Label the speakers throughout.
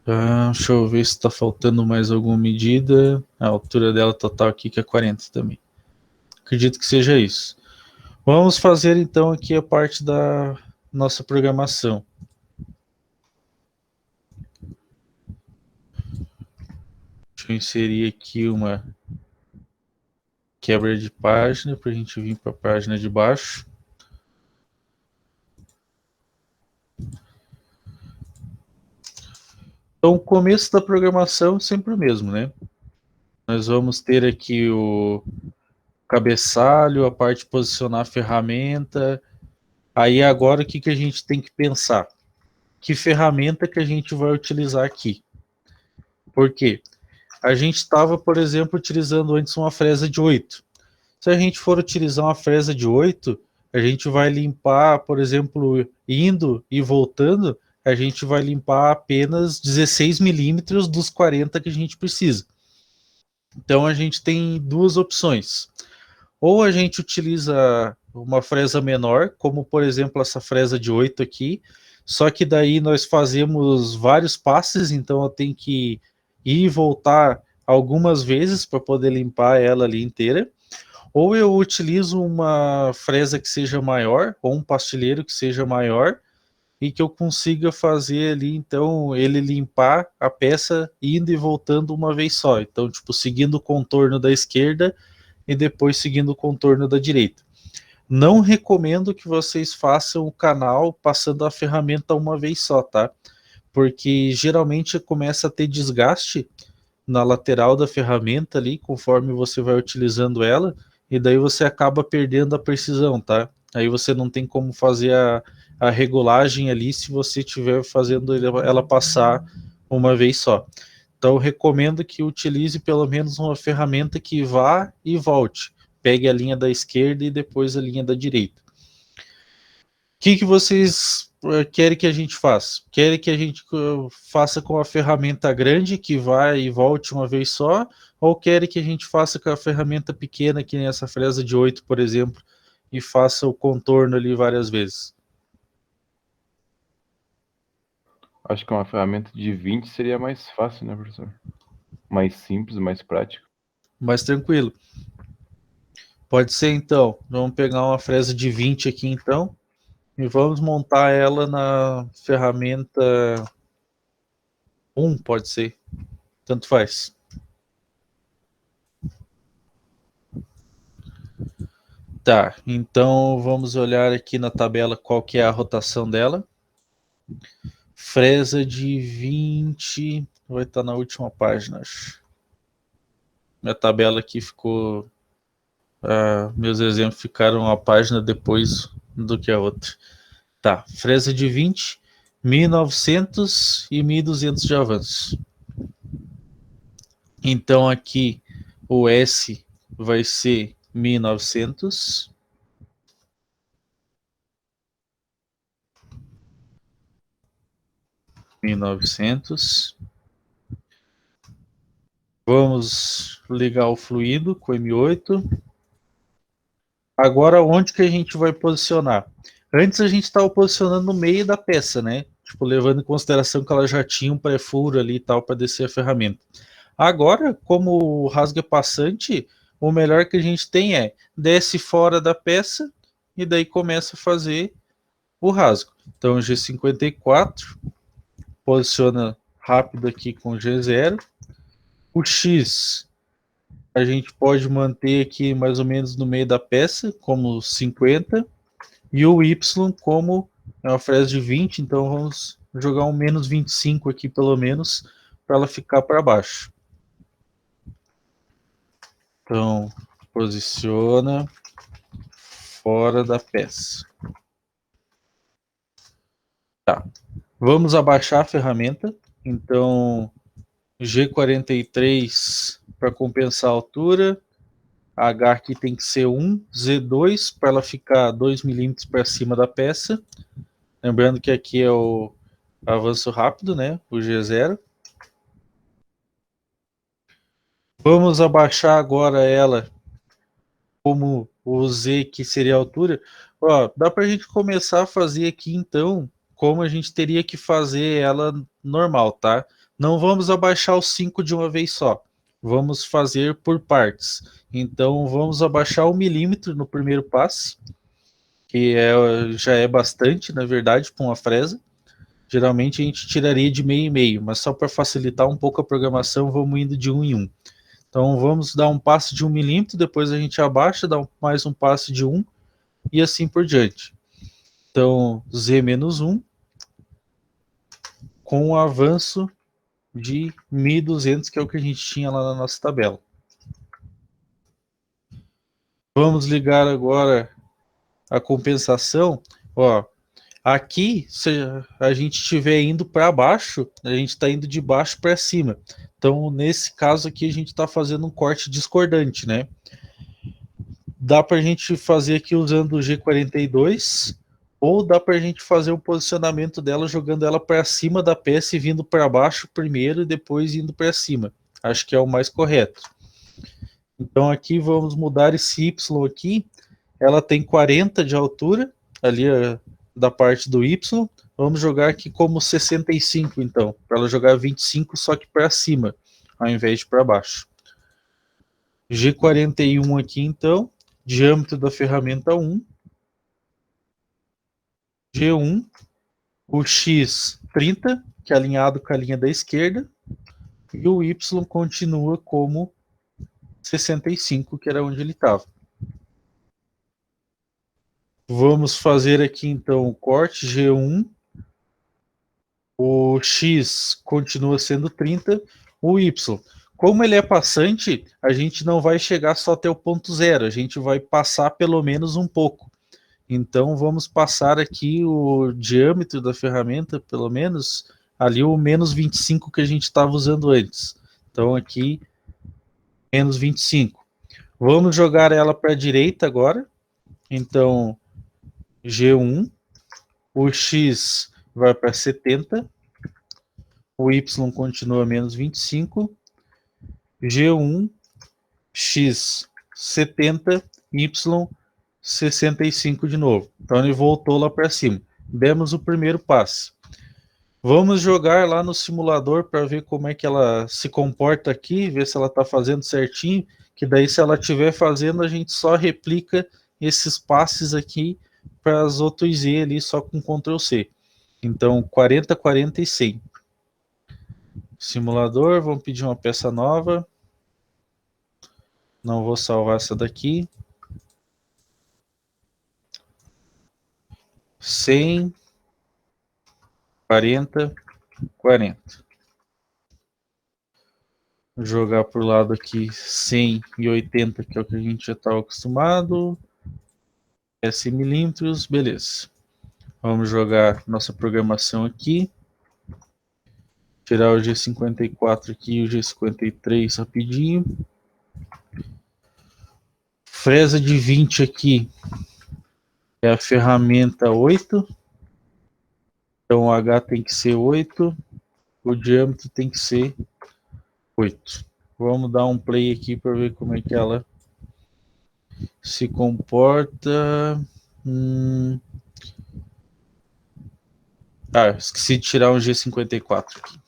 Speaker 1: Deixa eu ver se está faltando mais alguma medida. A altura dela total aqui que é 40 também. Acredito que seja isso. Vamos fazer então aqui a parte da nossa programação. Deixa eu inserir aqui uma quebra de página para a gente vir para a página de baixo. Então, o começo da programação é sempre o mesmo, né? Nós vamos ter aqui o cabeçalho, a parte de posicionar a ferramenta. Aí agora o que, que a gente tem que pensar? Que ferramenta que a gente vai utilizar aqui? Por quê? A gente estava, por exemplo, utilizando antes uma fresa de 8. Se a gente for utilizar uma fresa de 8, a gente vai limpar, por exemplo, indo e voltando, a gente vai limpar apenas 16 milímetros dos 40 que a gente precisa. Então a gente tem duas opções. Ou a gente utiliza uma fresa menor, como por exemplo essa fresa de 8 aqui, só que daí nós fazemos vários passes, então eu tenho que ir e voltar algumas vezes para poder limpar ela ali inteira. Ou eu utilizo uma fresa que seja maior, ou um pastilheiro que seja maior, e que eu consiga fazer ali, então, ele limpar a peça indo e voltando uma vez só. Então, tipo, seguindo o contorno da esquerda e depois seguindo o contorno da direita. Não recomendo que vocês façam o canal passando a ferramenta uma vez só, tá? Porque geralmente começa a ter desgaste na lateral da ferramenta ali, conforme você vai utilizando ela, e daí você acaba perdendo a precisão, tá? Aí você não tem como fazer a regulagem ali se você estiver fazendo ela passar uma vez só. Então, eu recomendo que utilize pelo menos uma ferramenta que vá e volte. Pegue a linha da esquerda e depois a linha da direita. O que vocês querem que a gente faça? Querem que a gente faça com a ferramenta grande, que vai e volte uma vez só? Ou querem que a gente faça com a ferramenta pequena, que nem essa fresa de 8, por exemplo, e faça o contorno ali várias vezes?
Speaker 2: Acho que uma ferramenta de 20 seria mais fácil, né, professor? Mais simples, mais prático.
Speaker 1: Mais tranquilo. Pode ser então. Vamos pegar uma fresa de 20 aqui então e vamos montar ela na ferramenta 1, pode ser. Tanto faz. Tá, então vamos olhar aqui na tabela qual que é a rotação dela. Fresa de 20 vai estar na última página, acho. Minha tabela aqui ficou. Meus exemplos ficaram uma página depois do que a outra. Tá, fresa de 20, 1900 e 1200 de avanço. Então aqui o S vai ser 1900. Vamos ligar o fluido com M8. Agora, onde que a gente vai posicionar? Antes a gente estava posicionando no meio da peça, né? Tipo, levando em consideração que ela já tinha um pré-furo ali e tal para descer a ferramenta. Agora, como o rasgo é passante, o melhor que a gente tem é desce fora da peça e daí começa a fazer o rasgo. Então, G54, posiciona rápido aqui com G0. O X a gente pode manter aqui mais ou menos no meio da peça, como 50, e o Y como é uma fresa de 20, então vamos jogar um menos 25 aqui pelo menos, para ela ficar para baixo. Então, posiciona fora da peça. Tá. Vamos abaixar a ferramenta, então G43 para compensar a altura, H aqui tem que ser 1, Z2 para ela ficar 2 milímetros para cima da peça. Lembrando que aqui é o avanço rápido, né? O G0. Vamos abaixar agora ela como o Z, que seria a altura. Ó, dá para a gente começar a fazer aqui então como a gente teria que fazer ela normal, tá? não vamos abaixar os 5 de uma vez só. Vamos fazer por partes. Então, vamos abaixar 1 milímetro no primeiro passe, que já é bastante, na verdade, para uma fresa. Geralmente a gente tiraria de meio em meio, mas só para facilitar um pouco a programação, vamos indo de 1 em 1. Então, vamos dar um passe de 1 milímetro, depois a gente abaixa, dá mais um passe de 1, e assim por diante. Então, Z-1, com um avanço de 1.200, que é o que a gente tinha lá na nossa tabela. Vamos ligar agora a compensação. Ó, aqui, se a gente estiver indo para baixo, a gente está indo de baixo para cima. Então, nesse caso aqui, a gente está fazendo um corte discordante, né? Dá para a gente fazer aqui usando o G42, ou dá para a gente fazer o posicionamento dela jogando ela para cima da peça e vindo para baixo primeiro e depois indo para cima. Acho que é o mais correto. Então aqui vamos mudar esse Y aqui. Ela tem 40 de altura, ali da parte do Y. Vamos jogar aqui como 65, então, para ela jogar 25, só que para cima, ao invés de para baixo. G41 aqui, então, diâmetro da ferramenta 1. G1, o X 30, que é alinhado com a linha da esquerda, e o Y continua como 65, que era onde ele estava. Vamos fazer aqui então o corte G1, o X continua sendo 30, o Y. Como ele é passante, a gente não vai chegar só até o ponto zero, a gente vai passar pelo menos um pouco. Então vamos passar aqui o diâmetro da ferramenta, pelo menos, ali o menos 25 que a gente estava usando antes. Então aqui, menos 25. Vamos jogar ela para a direita agora. Então, G1, o X vai para 70, o Y continua menos 25, G1, X 70, Y 65 de novo. Então ele voltou lá para cima. Demos o primeiro passe. Vamos jogar lá no simulador para ver como é que ela se comporta aqui, ver se ela está fazendo certinho, que daí se ela estiver fazendo, a gente só replica esses passes aqui para as outras Z ali, só com Ctrl C. Então, 40, 40 e 100. Simulador, vamos pedir uma peça nova. Não vou salvar essa daqui. 100, 40, 40. Vou jogar por lado aqui 100 e 80, que é o que a gente já estava acostumado. S milímetros, beleza. Vamos jogar nossa programação aqui. Tirar o G54 aqui e o G53 rapidinho. Fresa de 20 aqui é a ferramenta 8. Então o H tem que ser 8. O diâmetro tem que ser 8. Vamos dar um play aqui para ver como é que ela se comporta. Esqueci de tirar um G54 aqui.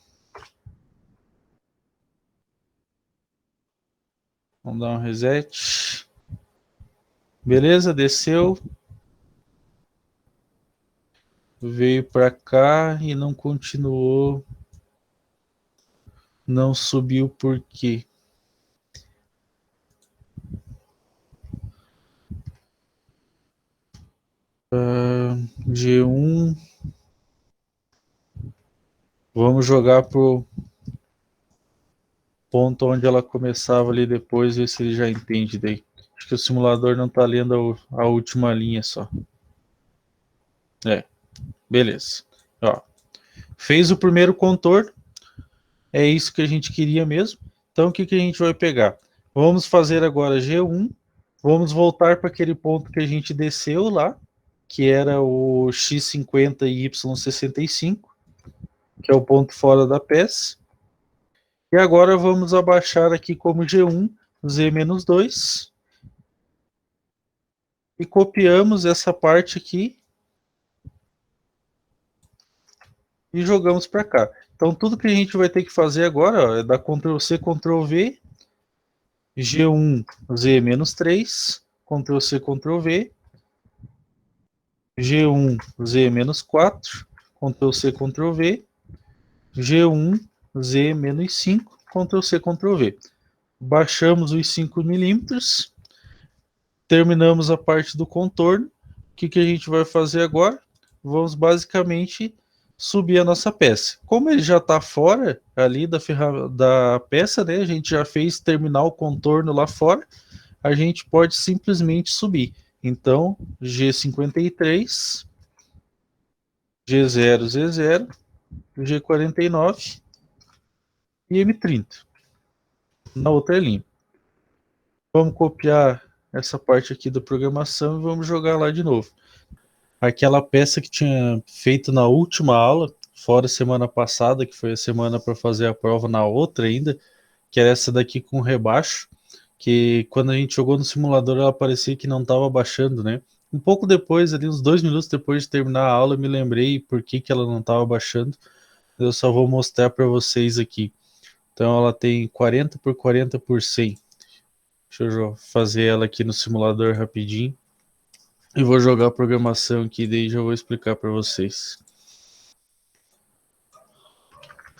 Speaker 1: Vamos dar um reset. Beleza, desceu. Veio para cá e não continuou. Não subiu por quê? G1. Vamos jogar pro ponto onde ela começava ali depois, ver se ele já entende daí. Acho que o simulador não está lendo a última linha só. Beleza. Ó, fez o primeiro contorno. É isso que a gente queria mesmo. Então o que a gente vai pegar? Vamos fazer agora G1. Vamos voltar para aquele ponto que a gente desceu lá, que era o X50 e Y65, que é o ponto fora da peça. E agora vamos abaixar aqui como G1, Z-2. E copiamos essa parte aqui. e jogamos para cá. Então tudo que a gente vai ter que fazer agora, ó, é dar Ctrl C, Ctrl V, G1, Z-3, Ctrl C, Ctrl V, G1, Z-4, Ctrl C, Ctrl V, G1, Z-5, Ctrl C, Ctrl V. Baixamos os 5 milímetros, terminamos a parte do contorno. O que a gente vai fazer agora? Vamos basicamente subir a nossa peça. Como ele já está fora ali da peça, né? A gente já fez terminar o contorno lá fora, a gente pode simplesmente subir. Então, G53, G0, Z0, G49 e M30 na outra linha. Vamos copiar essa parte aqui da programação e vamos jogar lá de novo. Aquela peça que tinha feito na última aula, fora semana passada, que foi a semana para fazer a prova na outra ainda, que era essa daqui com rebaixo, que quando a gente jogou no simulador ela parecia que não estava baixando, né? Um pouco depois, ali uns 2 minutos depois de terminar a aula, eu me lembrei por que ela não estava baixando. Eu só vou mostrar para vocês aqui. Então ela tem 40 por 40 por 100. Deixa eu fazer ela aqui no simulador rapidinho. E vou jogar a programação aqui, daí já vou explicar para vocês.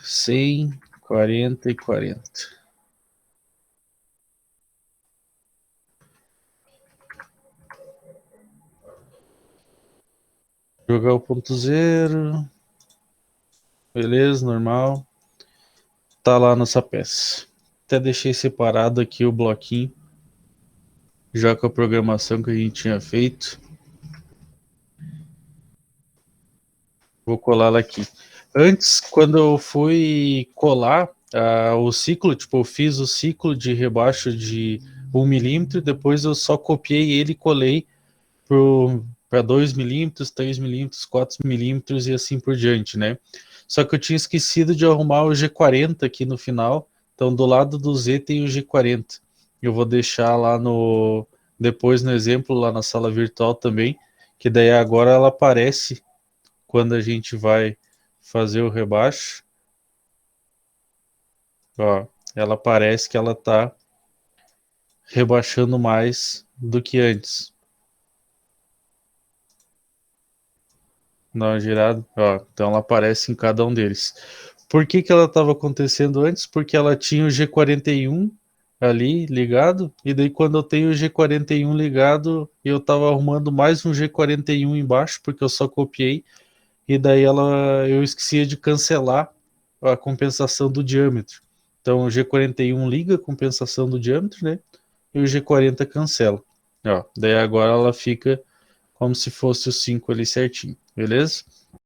Speaker 1: 100, 40 e 40. Jogar o ponto zero. Beleza, normal. Tá lá nossa peça. Até deixei separado aqui o bloquinho, já com a programação que a gente tinha feito. Vou colar ela aqui. Antes, quando eu fui colar o ciclo, tipo, eu fiz o ciclo de rebaixo de 1 milímetro, depois eu só copiei ele e colei para 2 milímetros, 3 milímetros, 4 milímetros e assim por diante, né? Só que eu tinha esquecido de arrumar o G40 aqui no final, então do lado do Z tem o G40. Eu vou deixar lá depois no exemplo, lá na sala virtual também, que daí agora ela aparece quando a gente vai fazer o rebaixo. Ó, ela parece que ela está rebaixando mais do que antes. Dá uma girada, ó, então ela aparece em cada um deles. Por que ela estava acontecendo antes? Porque ela tinha o G41 ali ligado, e daí quando eu tenho o G41 ligado, eu estava arrumando mais um G41 embaixo, porque eu só copiei, e daí eu esquecia de cancelar a compensação do diâmetro. Então o G41 liga a compensação do diâmetro, né? E o G40 cancela. Ó, daí agora ela fica como se fosse o 5 ali certinho, beleza?